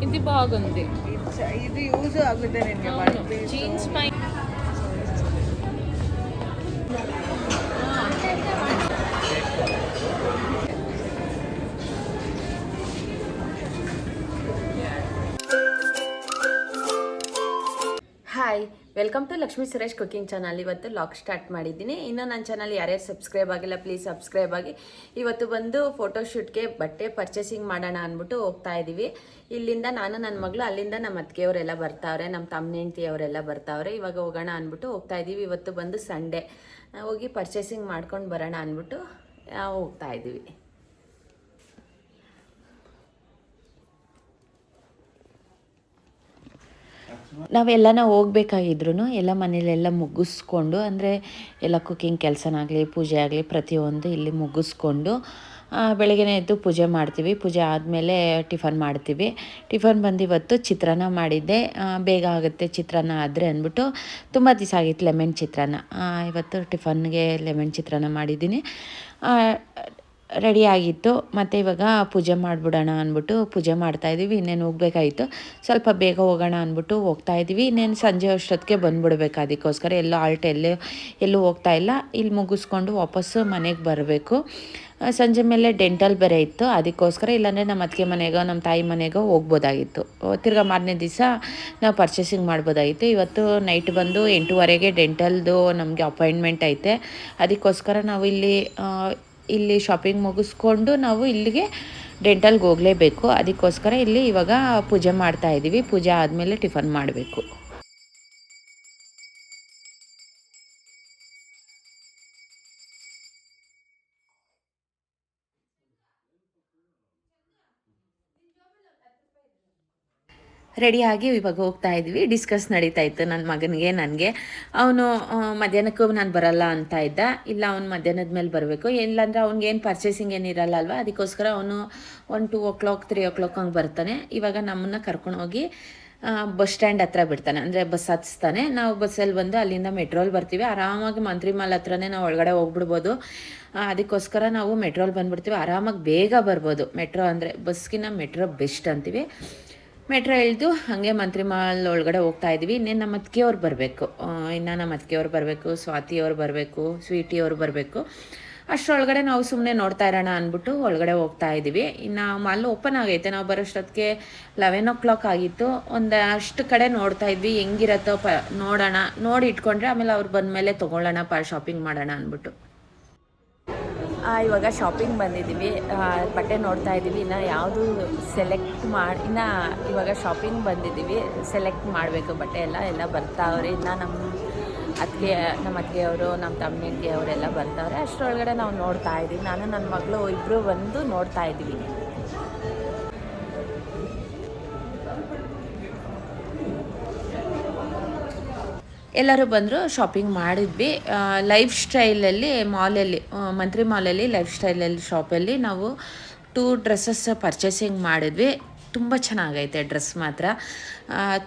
ఇది బాగుంది, ఇది యూజ్ ఆಗುತ್ತೆ ನಿಮಗೆ జీన్స్ పై. Hi, welcome to Lakshmi Suresh cooking channel. ಇವತ್ತು ಲಾಗ್ ಸ್ಟಾರ್ಟ್ ಮಾಡಿದ್ದೀನಿ. ಇನ್ನು ನನ್ನ ಚಾನಲ್ ಯಾರ್ಯಾರು ಸಬ್ಸ್ಕ್ರೈಬ್ ಆಗಿಲ್ಲ ಪ್ಲೀಸ್ ಸಬ್ಸ್ಕ್ರೈಬ್ ಆಗಿ. ಇವತ್ತು ಬಂದು ಫೋಟೋಶೂಟ್ಗೆ ಬಟ್ಟೆ ಪರ್ಚೇಸಿಂಗ್ ಮಾಡೋಣ ಅಂದ್ಬಿಟ್ಟು ಹೋಗ್ತಾ ಇದ್ದೀವಿ. ಇಲ್ಲಿಂದ ನಾನು ನನ್ನ ಮಗಳು, ಅಲ್ಲಿಂದ ನಮ್ಮ ಅತ್ತಿಗೆಯವರೆಲ್ಲ ಬರ್ತಾವ್ರೆ, ನಮ್ಮ ತಮ್ಮ ಹೆಂಡತಿಯವರೆಲ್ಲ ಬರ್ತಾವ್ರೆ. ಇವಾಗ ಹೋಗೋಣ ಅಂದ್ಬಿಟ್ಟು ಹೋಗ್ತಾ ಇದ್ದೀವಿ. ಇವತ್ತು ಬಂದು ಸಂಡೇ, ಹೋಗಿ ಪರ್ಚೇಸಿಂಗ್ ಮಾಡ್ಕೊಂಡು ಬರೋಣ ಅಂದ್ಬಿಟ್ಟು ಹೋಗ್ತಾ ಇದ್ದೀವಿ. ನಾವೆಲ್ಲನ ಹೋಗ್ಬೇಕಾಗಿದ್ರು ಎಲ್ಲ ಮನೇಲೆಲ್ಲ ಮುಗಿಸ್ಕೊಂಡು, ಅಂದರೆ ಎಲ್ಲ ಕುಕ್ಕಿಂಗ್ ಕೆಲಸನಾಗಲಿ ಪೂಜೆ ಆಗಲಿ ಪ್ರತಿಯೊಂದು ಇಲ್ಲಿ ಮುಗಿಸ್ಕೊಂಡು ಬೆಳಗ್ಗೆನೇ ಎದ್ದು ಪೂಜೆ ಮಾಡ್ತೀವಿ. ಪೂಜೆ ಆದಮೇಲೆ ಟಿಫನ್ ಮಾಡ್ತೀವಿ. ಟಿಫನ್ ಬಂದು ಇವತ್ತು ಚಿತ್ರಾನ್ನ ಮಾಡಿದ್ದೆ. ಬೇಗ ಆಗುತ್ತೆ ಚಿತ್ರಾನ್ನ ಆದರೆ ಅಂದ್ಬಿಟ್ಟು, ತುಂಬ ದಿವಸ ಆಗಿತ್ತು ಲೆಮನ್ ಚಿತ್ರಾನ್ನ. ಇವತ್ತು ಟಿಫನ್ಗೆ ಲೆಮನ್ ಚಿತ್ರಾನ್ನ ಮಾಡಿದ್ದೀನಿ. ರೆಡಿ ಆಗಿತ್ತು. ಮತ್ತು ಇವಾಗ ಪೂಜೆ ಮಾಡಿಬಿಡೋಣ ಅಂದ್ಬಿಟ್ಟು ಪೂಜೆ ಮಾಡ್ತಾಯಿದ್ದೀವಿ. ಇನ್ನೇನು ಹೋಗ್ಬೇಕಾಗಿತ್ತು, ಸ್ವಲ್ಪ ಬೇಗ ಹೋಗೋಣ ಅಂದ್ಬಿಟ್ಟು ಹೋಗ್ತಾಯಿದ್ದೀವಿ. ಇನ್ನೇನು ಸಂಜೆ ಅಷ್ಟೊತ್ತಿಗೆ ಬಂದುಬಿಡ್ಬೇಕು. ಅದಕ್ಕೋಸ್ಕರ ಎಲ್ಲೋ ಆಲ್ಟ್ ಎಲ್ಲೂ ಹೋಗ್ತಾಯಿಲ್ಲ. ಇಲ್ಲಿ ಮುಗಿಸ್ಕೊಂಡು ವಾಪಸ್ಸು ಮನೆಗೆ ಬರಬೇಕು. ಸಂಜೆ ಮೇಲೆ ಡೆಂಟಲ್ ಬೇರೆ ಇತ್ತು, ಅದಕ್ಕೋಸ್ಕರ ಇಲ್ಲಾಂದರೆ ನಮ್ಮ ಅತ್ತಿಗೆ ಮನೆಗೋ ನಮ್ಮ ತಾಯಿ ಮನೆಗೋ ಹೋಗ್ಬೋದಾಗಿತ್ತು. ತಿರ್ಗಾ ಮಾರನೇ ದಿವಸ ನಾವು ಪರ್ಚೇಸಿಂಗ್ ಮಾಡ್ಬೋದಾಗಿತ್ತು. ಇವತ್ತು ನೈಟ್ ಬಂದು 8:15ಗೆ ಡೆಂಟಲ್ದು ನಮಗೆ ಅಪಾಯಿಂಟ್ಮೆಂಟ್ ಐತೆ. ಅದಕ್ಕೋಸ್ಕರ ನಾವು ಇಲ್ಲಿ ಶಾಪಿಂಗ್ ಮುಗಿಸ್ಕೊಂಡು ನಾವು ಇಲ್ಲಿಗೆ ಡೆಂಟಲ್ಗೆ ಹೋಗಲೇಬೇಕು. ಅದಕ್ಕೋಸ್ಕರ ಇಲ್ಲಿ ಇವಾಗ ಪೂಜೆ ಮಾಡ್ತಾಯಿದ್ದೀವಿ. ಪೂಜೆ ಆದಮೇಲೆ ಟಿಫನ್ ಮಾಡಬೇಕು. ರೆಡಿಯಾಗಿ ಇವಾಗ ಹೋಗ್ತಾ ಇದ್ವಿ. ಡಿಸ್ಕಸ್ ನಡೀತಾ ಇತ್ತು ನನ್ನ ಮಗನಿಗೆ ನನಗೆ. ಅವನು ಮಧ್ಯಾಹ್ನಕ್ಕೂ ನಾನು ಬರಲ್ಲ ಅಂತ ಇದ್ದ. ಇಲ್ಲ, ಅವ್ನು ಮಧ್ಯಾಹ್ನದ ಮೇಲೆ ಬರಬೇಕು, ಇಲ್ಲಾಂದರೆ ಅವ್ನಿಗೇನು ಪರ್ಚೇಸಿಂಗ್ ಏನಿರಲ್ಲ ಅಲ್ವಾ. ಅದಕ್ಕೋಸ್ಕರ ಅವನು 2 o'clock 3 o'clock ಹಂಗೆ ಬರ್ತಾನೆ. ಇವಾಗ ನಮ್ಮನ್ನು ಕರ್ಕೊಂಡೋಗಿ ಬಸ್ ಸ್ಟ್ಯಾಂಡ್ ಹತ್ರ ಬಿಡ್ತಾನೆ, ಅಂದರೆ ಬಸ್ ಹತ್ತಿಸ್ತಾನೆ. ನಾವು ಬಸ್ಸಲ್ಲಿ ಬಂದು ಅಲ್ಲಿಂದ ಮೆಟ್ರೋಲ್ ಬರ್ತೀವಿ. ಆರಾಮಾಗಿ ಮಂತ್ರಿ ಮಾಲ್ ಹತ್ರನೇ ನಾವು ಒಳಗಡೆ ಹೋಗ್ಬಿಡ್ಬೋದು. ಅದಕ್ಕೋಸ್ಕರ ನಾವು ಮೆಟ್ರೋಲ್ ಬಂದುಬಿಡ್ತೀವಿ. ಆರಾಮಾಗಿ ಬೇಗ ಬರ್ಬೋದು. ಮೆಟ್ರೋ ಅಂದರೆ ಬಸ್ಗಿನ್ನ ಮೆಟ್ರೋ ಬೆಸ್ಟ್ ಅಂತೀವಿ. ಮೆಟ್ರೋ ಇಳಿದು ಹಾಗೆ ಮಂತ್ರಿ ಮಾಲ್ ಒಳಗಡೆ ಹೋಗ್ತಾ ಇದ್ವಿ. ಇನ್ನೇನು ನಮ್ಮ ಅತ್ತಿಗೆಯವ್ರು ಬರಬೇಕು. ಇನ್ನು ನಮ್ಮ ಅತ್ತಿಗೆಯವ್ರು ಬರಬೇಕು, ಸ್ವಾತಿಯವ್ರು ಬರಬೇಕು, ಸ್ವೀಟಿಯವ್ರು ಬರಬೇಕು. ಅಷ್ಟರೊಳಗಡೆ ನಾವು ಸುಮ್ಮನೆ ನೋಡ್ತಾ ಇರೋಣ ಅಂದ್ಬಿಟ್ಟು ಒಳಗಡೆ ಹೋಗ್ತಾ ಇದ್ದೀವಿ. ಇನ್ನು ಮಾಲ್ ಓಪನ್ ಆಗೈತೆ. ನಾವು ಬರೋಷ್ಟೊತ್ತಿಗೆ 11 o'clock ಆಗಿತ್ತು. ಒಂದಷ್ಟು ಕಡೆ ನೋಡ್ತಾ ಇದ್ವಿ, ಹೆಂಗಿರತ್ತೋ ನೋಡೋಣ, ನೋಡಿ ಇಟ್ಕೊಂಡ್ರೆ ಆಮೇಲೆ ಅವ್ರು ಬಂದಮೇಲೆ ತೊಗೊಳ್ಳೋಣ, ಶಾಪಿಂಗ್ ಮಾಡೋಣ ಅಂದ್ಬಿಟ್ಟು. ಇವಾಗ ಶಾಪಿಂಗ್ ಬಂದಿದ್ದೀವಿ. ಬಟ್ಟೆ ನೋಡ್ತಾ ಇದ್ದೀವಿ. ಇನ್ನು ಯಾವುದು ಸೆಲೆಕ್ಟ್ ಇನ್ನು ಇವಾಗ ಶಾಪಿಂಗ್ ಬಂದಿದ್ದೀವಿ. ಸೆಲೆಕ್ಟ್ ಮಾಡಬೇಕು ಬಟ್ಟೆ ಎಲ್ಲ ಬರ್ತಾವ್ರೆ. ಇನ್ನು ನಮ್ಮ ಅತ್ತಿಗೆಯವರು, ನಮ್ಮ ತಮ್ಮನಿಗೆ ಅವರೆಲ್ಲ ಬರ್ತಾವ್ರೆ. ಅಷ್ಟರೊಳಗಡೆ ನಾವು ನೋಡ್ತಾ ಇದ್ದೀವಿ. ನಾನು ನನ್ನ ಮಗಳು ಇಬ್ಬರು ಬಂದು ನೋಡ್ತಾ ಇದ್ದೀವಿ. ಎಲ್ಲರೂ ಬಂದರು, ಶಾಪಿಂಗ್ ಮಾಡಿದ್ವಿ. ಲೈಫ್ ಸ್ಟೈಲಲ್ಲಿ ಮಾಲಲ್ಲಿ, ಮಂತ್ರಿ ಮಾಲಲ್ಲಿ ಲೈಫ್ ಸ್ಟೈಲಲ್ಲಿ ಶಾಪಲ್ಲಿ ನಾವು 2 ಡ್ರೆಸ್ಸಸ್ ಪರ್ಚೇಸಿಂಗ್ ಮಾಡಿದ್ವಿ. ತುಂಬ ಚೆನ್ನಾಗೈತೆ ಡ್ರೆಸ್ ಮಾತ್ರ.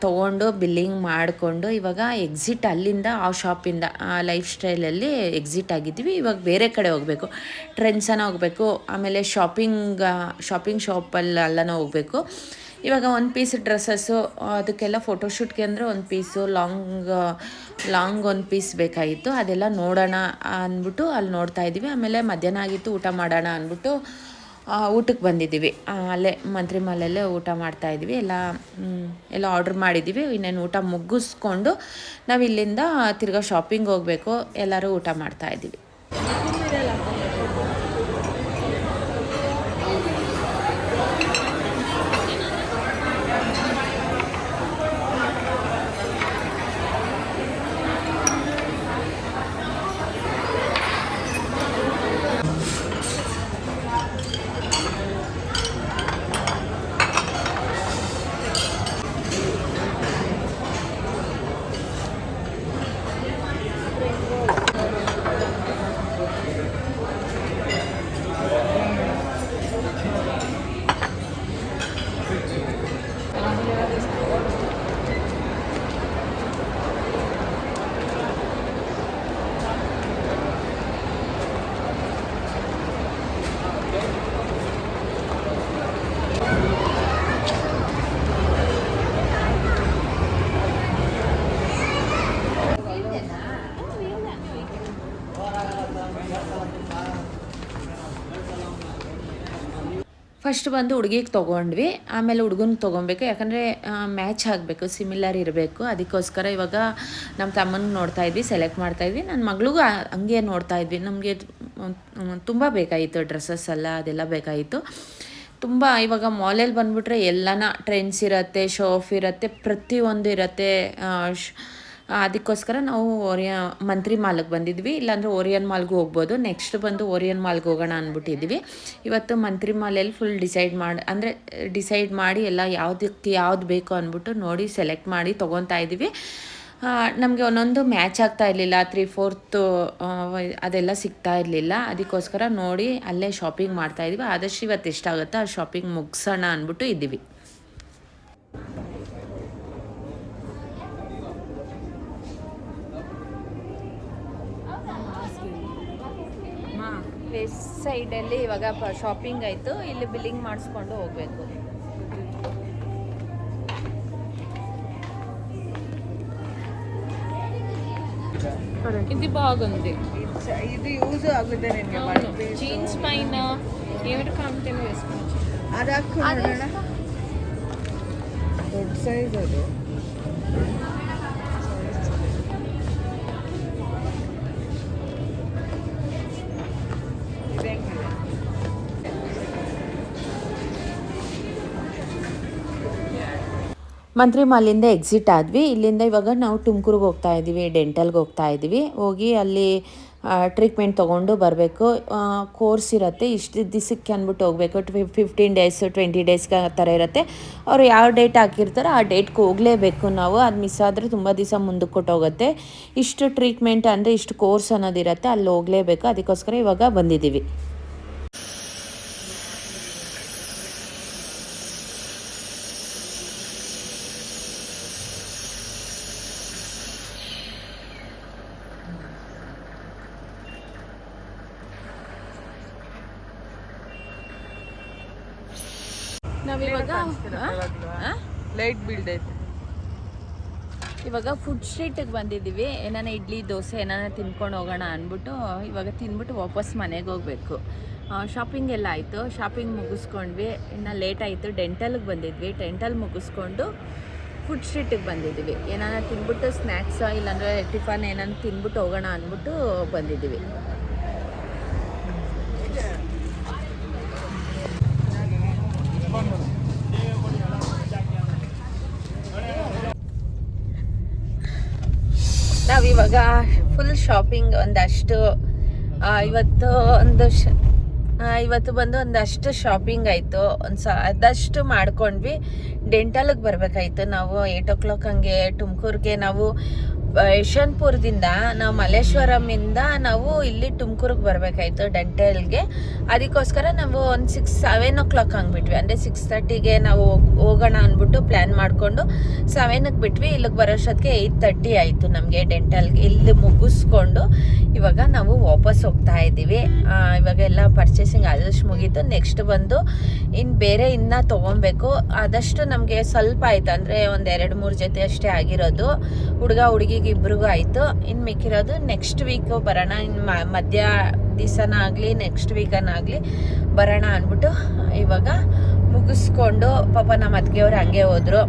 ತೊಗೊಂಡು ಬಿಲ್ಲಿಂಗ್ ಮಾಡಿಕೊಂಡು ಇವಾಗ ಎಕ್ಸಿಟ್, ಅಲ್ಲಿಂದ ಆ ಶಾಪಿಂದ ಲೈಫ್ ಸ್ಟೈಲಲ್ಲಿ ಎಕ್ಸಿಟ್ ಆಗಿದ್ವಿ. ಇವಾಗ ಬೇರೆ ಕಡೆ ಹೋಗಬೇಕು, ಟ್ರೆಂಡ್ಸನ್ನ ಹೋಗಬೇಕು, ಆಮೇಲೆ ಶಾಪಿಂಗ್ ಶಾಪಲ್ಲೆಲ್ಲನೂ ಹೋಗಬೇಕು. ಇವಾಗ 1 ಪೀಸ್ ಡ್ರೆಸ್ಸಸ್ಸು ಅದಕ್ಕೆಲ್ಲ ಫೋಟೋಶೂಟ್ಗೆ ಅಂದರೆ 1 ಪೀಸು ಲಾಂಗ್ 1 ಪೀಸ್ ಬೇಕಾಗಿತ್ತು. ಅದೆಲ್ಲ ನೋಡೋಣ ಅಂದ್ಬಿಟ್ಟು ಅಲ್ಲಿ ನೋಡ್ತಾ ಇದ್ದೀವಿ. ಆಮೇಲೆ ಮಧ್ಯಾಹ್ನ ಆಗಿತ್ತು, ಊಟ ಮಾಡೋಣ ಅಂದ್ಬಿಟ್ಟು ಊಟಕ್ಕೆ ಬಂದಿದ್ದೀವಿ. ಅಲ್ಲೇ ಮಂತ್ರಿ ಮಾಲಲ್ಲೇ ಊಟ ಮಾಡ್ತಾಯಿದ್ವಿ. ಎಲ್ಲ ಆರ್ಡ್ರ್ ಮಾಡಿದ್ದೀವಿ. ಇನ್ನೇನು ಊಟ ಮುಗಿಸ್ಕೊಂಡು ನಾವು ಇಲ್ಲಿಂದ ತಿರ್ಗಾ ಶಾಪಿಂಗ್ ಹೋಗಬೇಕು. ಎಲ್ಲರೂ ಊಟ ಮಾಡ್ತಾಯಿದ್ದೀವಿ. ಫಸ್ಟ್ ಬಂದು ಹುಡುಗಿಗೆ ತೊಗೊಂಡ್ವಿ, ಆಮೇಲೆ ಹುಡುಗನ ತೊಗೊಬೇಕು, ಯಾಕಂದರೆ ಮ್ಯಾಚ್ ಆಗಬೇಕು, ಸಿಮಿಲರ್ ಇರಬೇಕು. ಅದಕ್ಕೋಸ್ಕರ ಇವಾಗ ನಮ್ಮ ತಮ್ಮನಿಗೆ ನೋಡ್ತಾಯಿದ್ವಿ, ಸೆಲೆಕ್ಟ್ ಮಾಡ್ತಾಯಿದ್ವಿ. ನನ್ನ ಮಗಳಿಗೂ ಹಂಗೆ ನೋಡ್ತಾಯಿದ್ವಿ. ನಮಗೆ ತುಂಬ ಬೇಕಾಗಿತ್ತು ಡ್ರೆಸ್ಸಸ್ ಎಲ್ಲ, ಅದೆಲ್ಲ ಬೇಕಾಗಿತ್ತು ತುಂಬ. ಇವಾಗ ಮಾಲಲ್ಲಿ ಬಂದುಬಿಟ್ರೆ ಎಲ್ಲನ ಟ್ರೆಂಡ್ಸ್ ಇರುತ್ತೆ, ಶೋ ಆಫ್ ಇರುತ್ತೆ, ಪ್ರತಿಯೊಂದು ಇರುತ್ತೆ. ಅದಕ್ಕೋಸ್ಕರ ನಾವು ಮಂತ್ರಿ ಮಾಲ್ಗೆ ಬಂದಿದ್ವಿ, ಇಲ್ಲಾಂದರೆ ಓರಿಯನ್ ಮಾಲ್ಗೂ ಹೋಗ್ಬೋದು. ನೆಕ್ಸ್ಟ್ ಬಂದು ಓರಿಯನ್ ಮಾಲ್ಗೆ ಹೋಗೋಣ ಅಂದ್ಬಿಟ್ಟಿದ್ವಿ. ಇವತ್ತು ಮಂತ್ರಿ ಮಾಲಲ್ಲಿ ಫುಲ್ ಡಿಸೈಡ್ ಮಾಡಿ ಎಲ್ಲ ಯಾವುದಕ್ಕೆ ಯಾವ್ದು ಬೇಕು ಅಂದ್ಬಿಟ್ಟು ನೋಡಿ ಸೆಲೆಕ್ಟ್ ಮಾಡಿ ತೊಗೊತಾ ಇದ್ದೀವಿ. ನಮಗೆ ಒಂದೊಂದು ಮ್ಯಾಚ್ ಆಗ್ತಾ ಇರಲಿಲ್ಲ, 3/4 ಅದೆಲ್ಲ ಸಿಗ್ತಾ ಇರಲಿಲ್ಲ. ಅದಕ್ಕೋಸ್ಕರ ನೋಡಿ ಅಲ್ಲೇ ಶಾಪಿಂಗ್ ಮಾಡ್ತಾಯಿದ್ವಿ. ಆದಷ್ಟು ಇವತ್ತು ಎಷ್ಟಾಗುತ್ತೋ ಆ ಶಾಪಿಂಗ್ ಮುಗಿಸೋಣ ಅಂದ್ಬಿಟ್ಟು ಇದ್ದೀವಿ. ವೆಸ್ಟ್ ಸೈಡಲ್ಲಿ ಇವಾಗ ಶಾಪಿಂಗ್ ಆಯಿತು, ಇಲ್ಲಿ ಬಿಲ್ಲಿಂಗ್ ಮಾಡಿಸ್ಕೊಂಡು ಹೋಗಬೇಕು. ఇది బాగుంది. ఇది యూజ్ ఆగుతుంది నిన్ಗೆ జీన్స్ పైన ఏమైనా కాంటెంట్ వేసుకోవచ్చు. అది ಹಾಕೋಣ ದೊಡ್ಡ ಸೈಜ್ ಅದು. ಮಂತ್ರಿ ಮಾಲಿಂದ ಎಕ್ಸಿಟ್ ಆದ್ವಿ. ಇಲ್ಲಿಂದ ಇವಾಗ ನಾವು ತುಮಕೂರಿಗೆ ಹೋಗ್ತಾ ಇದ್ದೀವಿ, ಡೆಂಟಲ್ಗೆ ಹೋಗ್ತಾ ಇದ್ದೀವಿ. ಹೋಗಿ ಅಲ್ಲಿ ಟ್ರೀಟ್ಮೆಂಟ್ ತೊಗೊಂಡು ಬರಬೇಕು. ಕೋರ್ಸ್ ಇರುತ್ತೆ, ಇಷ್ಟು ದಿವಸಕ್ಕೆ ಅಂದ್ಬಿಟ್ಟು ಹೋಗಬೇಕು. 15 ಡೇಸ್ 20 ಡೇಸ್ಗೆ ಆ ಥರ ಇರುತ್ತೆ. ಅವರು ಯಾವ ಡೇಟ್ ಹಾಕಿರ್ತಾರೋ ಆ ಡೇಟ್ಗೆ ಹೋಗಲೇಬೇಕು ನಾವು. ಅದು ಮಿಸ್ ಆದರೆ ತುಂಬ ದಿವಸ ಮುಂದಕ್ಕೆ ಕೊಟ್ಟೋಗುತ್ತೆ. ಇಷ್ಟು ಟ್ರೀಟ್ಮೆಂಟ್ ಅಂದರೆ ಇಷ್ಟು ಕೋರ್ಸ್ ಅನ್ನೋದಿರುತ್ತೆ, ಅಲ್ಲಿ ಹೋಗಲೇಬೇಕು. ಅದಕ್ಕೋಸ್ಕರ ಇವಾಗ ಬಂದಿದ್ದೀವಿ. ನಾವಿವಾಗ ಲೈಟ್ ಬೀಳ್ದೈತೆ. ಇವಾಗ ಫುಡ್ ಸ್ಟ್ರೀಟಿಗೆ ಬಂದಿದ್ದೀವಿ. ಏನಾನ ಇಡ್ಲಿ ದೋಸೆ ಏನಾನ ತಿನ್ಕೊಂಡು ಹೋಗೋಣ ಅಂದ್ಬಿಟ್ಟು ಇವಾಗ ತಿಂದ್ಬಿಟ್ಟು ವಾಪಸ್ ಮನೆಗೆ ಹೋಗಬೇಕು. ಶಾಪಿಂಗ್ ಎಲ್ಲ ಆಯಿತು, ಶಾಪಿಂಗ್ ಮುಗಿಸ್ಕೊಂಡ್ವಿ. ಇನ್ನು ಲೇಟ್ ಆಯಿತು, ಡೆಂಟಲ್ಗೆ ಬಂದಿದ್ವಿ. ಡೆಂಟಲ್ ಮುಗಿಸ್ಕೊಂಡು ಫುಡ್ ಸ್ಟ್ರೀಟಿಗೆ ಬಂದಿದ್ದೀವಿ. ಏನಾನ ತಿಂದ್ಬಿಟ್ಟು ಸ್ನ್ಯಾಕ್ಸ್ ಇಲ್ಲಾಂದರೆ ಟಿಫನ್ ಏನಾನ ತಿಂದ್ಬಿಟ್ಟು ಹೋಗೋಣ ಅಂದ್ಬಿಟ್ಟು ಬಂದಿದ್ದೀವಿ. ನಾವಿವಾಗ ಫುಲ್ ಶಾಪಿಂಗ್ ಒಂದಷ್ಟು ಇವತ್ತು ಬಂದು ಒಂದಷ್ಟು ಶಾಪಿಂಗ್ ಆಯಿತು. ಅದಷ್ಟು ಮಾಡ್ಕೊಂಡ್ವಿ. ಡೆಂಟಲ್ಗೆ ಬರಬೇಕಾಯ್ತು ನಾವು 8 o'clock ಹಂಗೆ. ತುಮಕೂರಿಗೆ ನಾವು ಯಶವಂತಪುರದಿಂದ ನಾವು ಮಲ್ಲೇಶ್ವರಮಿಂದ ನಾವು ಇಲ್ಲಿ ತುಮಕೂರಿಗೆ ಬರಬೇಕಾಯ್ತು ಡೆಂಟಲ್ಗೆ. ಅದಕ್ಕೋಸ್ಕರ ನಾವು ಒಂದು 7 o'clock ಹಂಗೆ ಬಿಟ್ವಿ. ಅಂದರೆ 6:30ಗೆ ನಾವು ಹೋಗೋಣ ಅಂದ್ಬಿಟ್ಟು ಪ್ಲ್ಯಾನ್ ಮಾಡಿಕೊಂಡು 7ಕ್ಕೆ ಬಿಟ್ವಿ. ಇಲ್ಲಿಗೆ ಬರೋಷ್ಟೊತ್ತಿಗೆ 8:30 ಆಯಿತು ನಮಗೆ ಡೆಂಟಲ್ಗೆ. ಇಲ್ಲಿ ಮುಗಿಸ್ಕೊಂಡು ಇವಾಗ ನಾವು ವಾಪಸ್ ಹೋಗ್ತಾ ಇದ್ದೀವಿ. ಇವಾಗ ಎಲ್ಲ ಪರ್ಚೇಸಿಂಗ್ ಆದಷ್ಟು ಮುಗೀತು. ನೆಕ್ಸ್ಟ್ ಬಂದು ಬೇರೆ ಇನ್ನೂ ತೊಗೊಬೇಕು. ಆದಷ್ಟು ನಮಗೆ ಸ್ವಲ್ಪ ಆಯಿತು, ಅಂದರೆ ಒಂದು 2-3 ಜೊತೆ ಅಷ್ಟೇ ಆಗಿರೋದು. ಹುಡುಗ ಹುಡುಗಿಗೆ ಇಬ್ರಿಗೂ ಆಯಿತು. ಇನ್ನು ಮಿಕ್ಕಿರೋದು ನೆಕ್ಸ್ಟ್ ವೀಕು ಬರೋಣ. ಇನ್ನು ಮಧ್ಯ ದಿವಸನ ಆಗಲಿ ನೆಕ್ಸ್ಟ್ ವೀಕನ್ನಾಗಲಿ ಬರೋಣ ಅಂದ್ಬಿಟ್ಟು ಇವಾಗ ಮುಗಿಸ್ಕೊಂಡು, ಪಾಪ ನಮ್ಮ ಅತ್ತಿಗೆಯವ್ರು ಹಂಗೆ ಹೋದರು,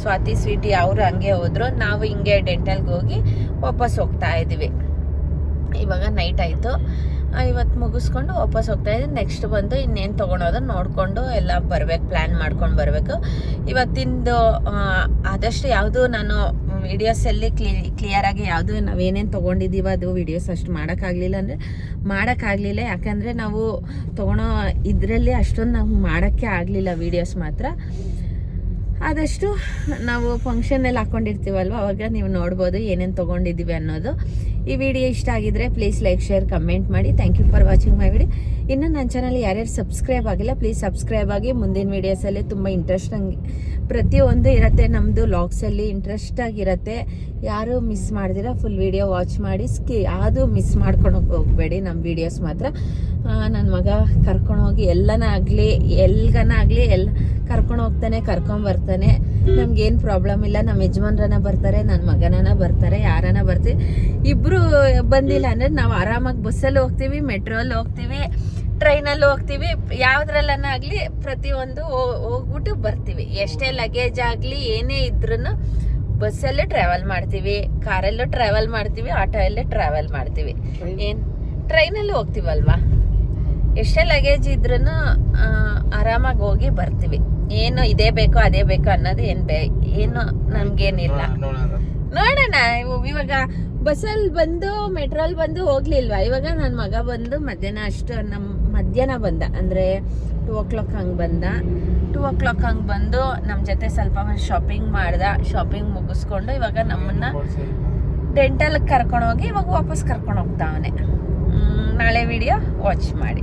ಸ್ವಾತಿ ಸ್ವೀಟಿ ಅವರು ಹಂಗೆ ಹೋದರು. ನಾವು ಹಿಂಗೆ ಡೆಂಟಲ್ಗೆ ಹೋಗಿ ವಾಪಸ್ ಹೋಗ್ತಾ ಇದ್ದೀವಿ. ಇವಾಗ ನೈಟ್ ಆಯಿತು. ಇವತ್ತು ಮುಗಿಸ್ಕೊಂಡು ವಾಪಸ್ ಹೋಗ್ತಾಯಿದ್ದೀನಿ. ನೆಕ್ಸ್ಟ್ ಬಂದು ಇನ್ನೇನು ತೊಗೊಳೋದು ನೋಡಿಕೊಂಡು ಎಲ್ಲ ಬರಬೇಕು, ಪ್ಲ್ಯಾನ್ ಮಾಡ್ಕೊಂಡು ಬರಬೇಕು. ಇವತ್ತಿಂದು ಆದಷ್ಟು ಯಾವುದು ನಾನು ವೀಡಿಯೋಸಲ್ಲಿ ಕ್ಲಿಯರಾಗಿ ಯಾವುದು ನಾವೇನೇನು ತೊಗೊಂಡಿದ್ದೀವೋ ಅದು ವೀಡಿಯೋಸ್ ಅಷ್ಟು ಮಾಡೋಕ್ಕಾಗಲಿಲ್ಲ. ಯಾಕಂದರೆ ನಾವು ತೊಗೊಳೋ ಇದರಲ್ಲಿ ಅಷ್ಟೊಂದು ನಾವು ಮಾಡೋಕ್ಕೆ ಆಗಲಿಲ್ಲ ವೀಡಿಯೋಸ್ ಮಾತ್ರ. ಆದಷ್ಟು ನಾವು ಫಂಕ್ಷನಲ್ಲಿ ಹಾಕ್ಕೊಂಡಿರ್ತೀವಲ್ವ, ಅವಾಗ ನೀವು ನೋಡ್ಬೋದು ಏನೇನು ತೊಗೊಂಡಿದ್ದೀವಿ ಅನ್ನೋದು. ಈ ವಿಡಿಯೋ ಇಷ್ಟ ಆಗಿದ್ರೆ ಪ್ಲೀಸ್ ಲೈಕ್, ಶೇರ್, ಕಮೆಂಟ್ ಮಾಡಿ. Thank you for watching my video. ಇನ್ನು ನನ್ನ ಚಾನಲ್ ಯಾರ್ಯಾರು ಸಬ್ಸ್ಕ್ರೈಬ್ ಆಗಿಲ್ಲ ಪ್ಲೀಸ್ ಸಬ್ಸ್ಕ್ರೈಬ್ ಆಗಿ. ಮುಂದಿನ ವೀಡಿಯೋಸಲ್ಲಿ ತುಂಬ ಇಂಟ್ರೆಸ್ಟಾಗಿ ಪ್ರತಿಯೊಂದು ಇರುತ್ತೆ, ನಮ್ಮದು ಲಾಗ್ಸಲ್ಲಿ ಇಂಟ್ರೆಸ್ಟಾಗಿರುತ್ತೆ. ಯಾರು ಮಿಸ್ ಮಾಡ್ದಿರ ಫುಲ್ ವಿಡಿಯೋ ವಾಚ್ ಮಾಡಿ. ಯಾವುದು ಮಿಸ್ ಮಾಡ್ಕೊಳಕ್ಕೆ ಹೋಗಬೇಡಿ ನಮ್ಮ ವೀಡಿಯೋಸ್ ಮಾತ್ರ. ನನ್ನ ಮಗ ಕರ್ಕೊಂಡೋಗಿ ಎಲ್ಲಿಗಾನ ಆಗಲಿ ಕರ್ಕೊಂಡು ಹೋಗ್ತಾನೆ, ಕರ್ಕೊಂಬರ್ತಾನೆ. ನಮ್ಗೇನು ಪ್ರಾಬ್ಲಮ್ ಇಲ್ಲ. ನಮ್ಮ ಯಜಮಾನ್ರನ ಬರ್ತಾರೆ, ನನ್ನ ಮಗನನ ಬರ್ತಾರೆ, ಯಾರನ ಬರ್ತೀವಿ. ಇಬ್ರು ಬಂದಿಲ್ಲ ಅಂದ್ರೆ ನಾವು ಆರಾಮಾಗಿ ಬಸ್ಸಲ್ಲಿ ಹೋಗ್ತೀವಿ, ಮೆಟ್ರೋಲ್ಲಿ ಹೋಗ್ತೀವಿ, ಟ್ರೈನಲ್ಲಿ ಹೋಗ್ತೀವಿ, ಯಾವ್ದ್ರಲ್ಲನ ಆಗ್ಲಿ ಪ್ರತಿಯೊಂದು ಹೋಗ್ಬಿಟ್ಟು ಬರ್ತೀವಿ. ಎಷ್ಟೇ ಲಗೇಜ್ ಆಗ್ಲಿ ಏನೇ ಇದ್ರೂ ಬಸ್ಸಲ್ಲೇ ಟ್ರಾವೆಲ್ ಮಾಡ್ತೀವಿ, ಕಾರಲ್ಲೂ ಟ್ರಾವೆಲ್ ಮಾಡ್ತೀವಿ, ಆಟೋಯಲ್ಲೇ ಟ್ರಾವೆಲ್ ಮಾಡ್ತೀವಿ. ಟ್ರೈನಲ್ಲಿ ಹೋಗ್ತೀವಲ್ವಾ, ಎಷ್ಟೇ ಲಗೇಜ್ ಇದ್ರೂ ಆರಾಮಾಗಿ ಹೋಗಿ ಬರ್ತೀವಿ. ಏನು ಇದೇ ಬೇಕು ಅದೇ ಬೇಕು ಅನ್ನೋದು ಏನು ನಮ್ಗೇನಿಲ್ಲ. ನೋಡೋಣ. ಇವಾಗ ಬಸ್ಸಲ್ಲಿ ಬಂದು ಮೆಟ್ರೋಲ್ ಬಂದು ಹೋಗ್ಲಿಲ್ವಾ, ಇವಾಗ ನನ್ನ ಮಗ ಬಂದು ಮಧ್ಯಾಹ್ನ ಬಂದ, ಅಂದರೆ 2 o'clock ಹಂಗೆ ಬಂದ. 2 o'clock ಹಂಗೆ ಬಂದು ನಮ್ಮ ಜೊತೆ ಸ್ವಲ್ಪ ಶಾಪಿಂಗ್ ಮಾಡ್ದ. ಶಾಪಿಂಗ್ ಮುಗಿಸ್ಕೊಂಡು ಇವಾಗ ನಮ್ಮನ್ನ ಡೆಂಟಲ್ಗೆ ಕರ್ಕೊಂಡೋಗಿ ಇವಾಗ ವಾಪಸ್ ಕರ್ಕೊಂಡು ಹೋಗ್ತಾವನೆ. ನಾಳೆ ವಿಡಿಯೋ ವಾಚ್ ಮಾಡಿ.